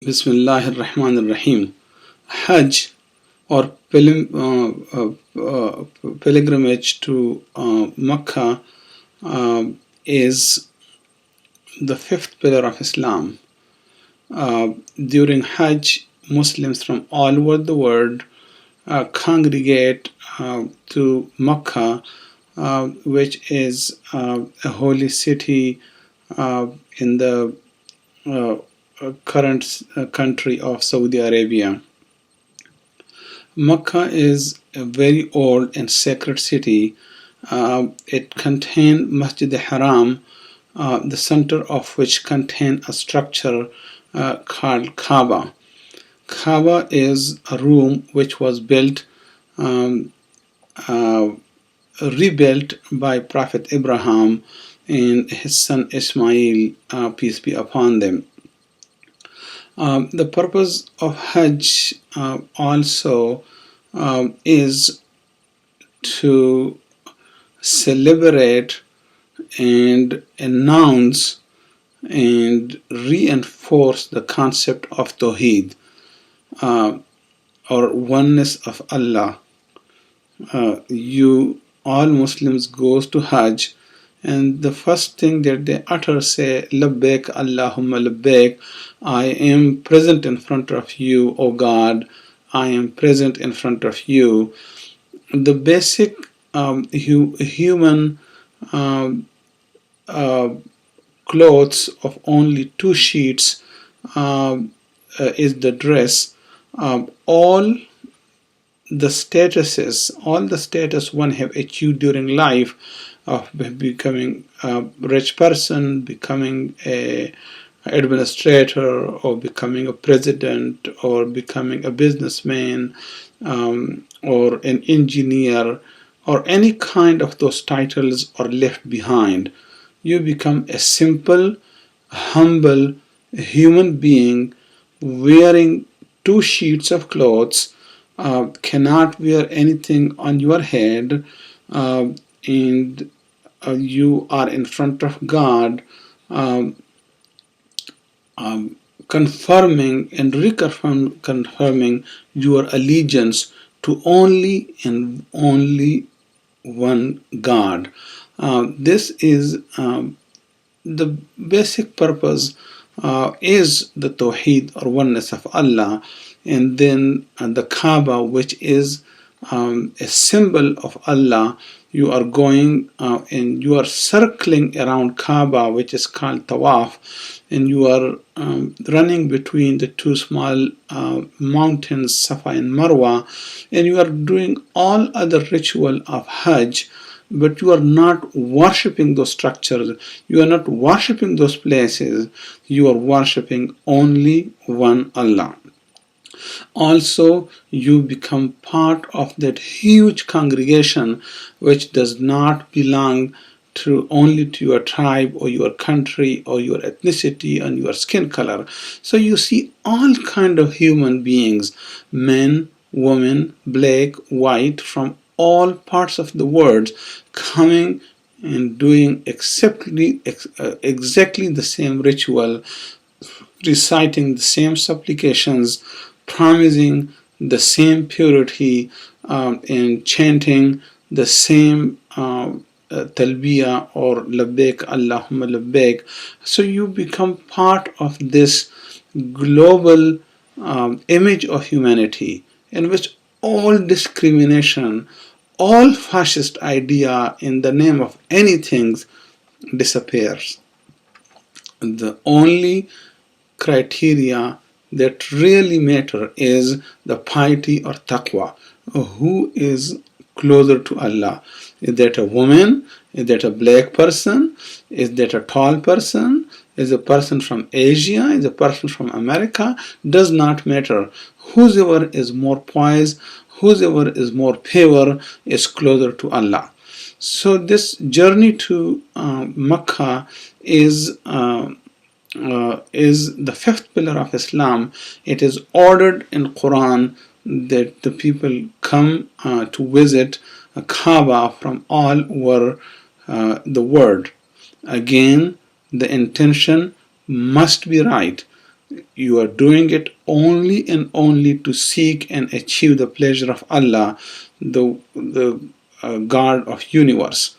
Bismillahir Rahmanir Rahim. Hajj or pilgrimage to Makkah is the fifth pillar of Islam. During Hajj, Muslims from all over the world congregate to Makkah, which is a holy city in the current country of Saudi Arabia. Makkah is a very old and sacred city. It contained Masjid al-Haram, the center of which contained a structure called Kaaba. Kaaba is a room which was rebuilt by Prophet Abraham and his son Ismail, peace be upon them. The purpose of Hajj also is to celebrate and announce and reinforce the concept of Tawheed, or oneness of Allah. All Muslims goes to Hajj, and the first thing that they utter say, Labbaik Allahumma Labbaik, I am present in front of you, O God, I am present in front of you. The basic human clothes of only two sheets is the dress. All the status one have achieved during life of becoming a rich person, becoming a administrator, or becoming a president, or becoming a businessman, or an engineer, or any kind of those titles are left behind. You become a simple, humble human being wearing two sheets of clothes, cannot wear anything on your head, and you are in front of God, confirming and confirming your allegiance to only and only one God. This is the basic purpose is the Tawheed or oneness of Allah, and then the Kaaba, which is a symbol of Allah. You are going and you are circling around Kaaba, which is called Tawaf, and you are running between the two small mountains, Safa and Marwa, and you are doing all other ritual of Hajj, but you are not worshipping those structures, you are not worshipping those places, you are worshipping only one Allah. Also, you become part of that huge congregation which does not belong only to your tribe or your country or your ethnicity and your skin color. So you see all kind of human beings, men, women, black, white, from all parts of the world coming and doing exactly the same ritual, reciting the same supplications, promising the same purity, and chanting the same talbiyah or labbaik Allahumma labbaik. So you become part of this global image of humanity in which all discrimination, all fascist idea in the name of anything disappears. The only criteria that really matter is the piety or taqwa. Who is closer to Allah? Is that a woman? Is that a black person? Is that a tall person? Is a person from Asia? Is a person from America? Does not matter. Whoever is more pious, whoever is more pure is closer to Allah. So this journey to Makkah is the fifth pillar of Islam. It is ordered in Quran that the people come to visit Kaaba from all over the world. Again, the intention must be right. You are doing it only and only to seek and achieve the pleasure of Allah, the God of universe.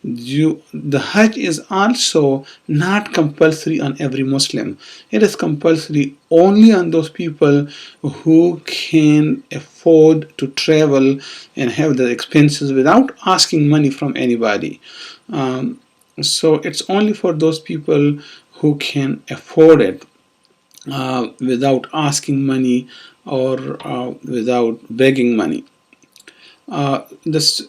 The Hajj is also not compulsory on every Muslim. It is compulsory only on those people who can afford to travel and have the expenses without asking money from anybody. Um, so it's only for those people who can afford it without asking money or without begging money. This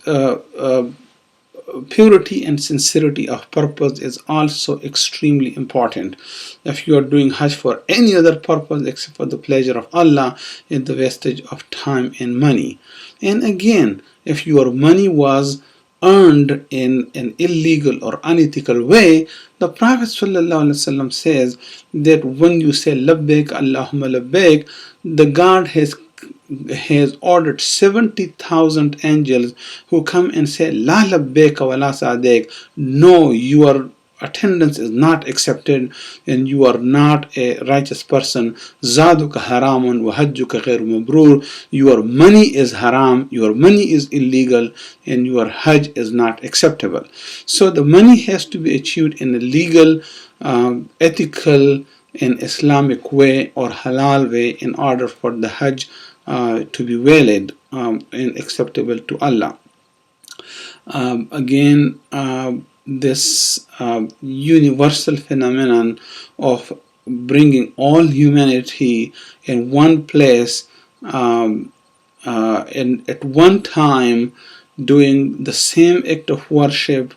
purity and sincerity of purpose is also extremely important. If you are doing Hajj for any other purpose except for the pleasure of Allah, it's the wastage of time and money. And again, if your money was earned in an illegal or unethical way, the Prophet ﷺ says that when you say labbaik Allahumma labbaik, the God has ordered 70,000 angels who come and say, La labbaik wa la sa'daik. No, your attendance is not accepted and you are not a righteous person. Zaduka haramun wa hajjuka ghairu mabrur. Your money is haram, your money is illegal, and your Hajj is not acceptable. So the money has to be achieved in a legal, ethical, and Islamic way or halal way in order for the Hajj to be valid and acceptable to Allah. Again, this universal phenomenon of bringing all humanity in one place and at one time doing the same act of worship,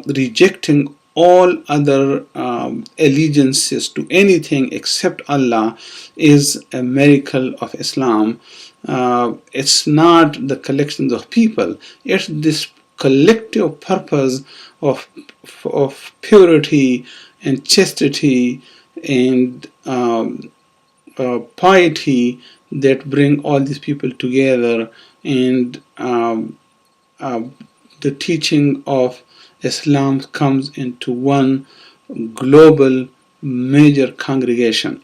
rejecting all other allegiances to anything except Allah is a miracle of Islam. It's not the collections of people, it's this collective purpose of purity and chastity and piety that bring all these people together, and the teaching of Islam comes into one global major congregation.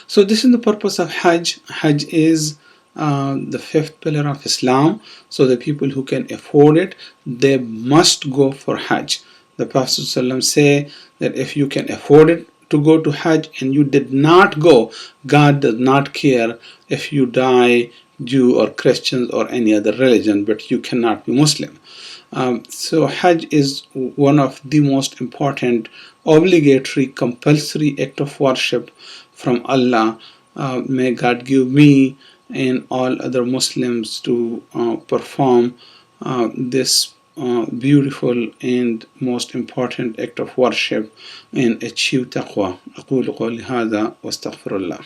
So this is the purpose of Hajj. Hajj is the fifth pillar of Islam. So the people who can afford it, they must go for Hajj. The Prophet ﷺ say that if you can afford it to go to Hajj and you did not go, God does not care if you die Jew or Christians or any other religion, but you cannot be Muslim. So Hajj is one of the most important obligatory compulsory act of worship from Allah. May God give me and all other Muslims to perform this beautiful and most important act of worship and achieve taqwa. أقول قولي هذا واستغفر الله.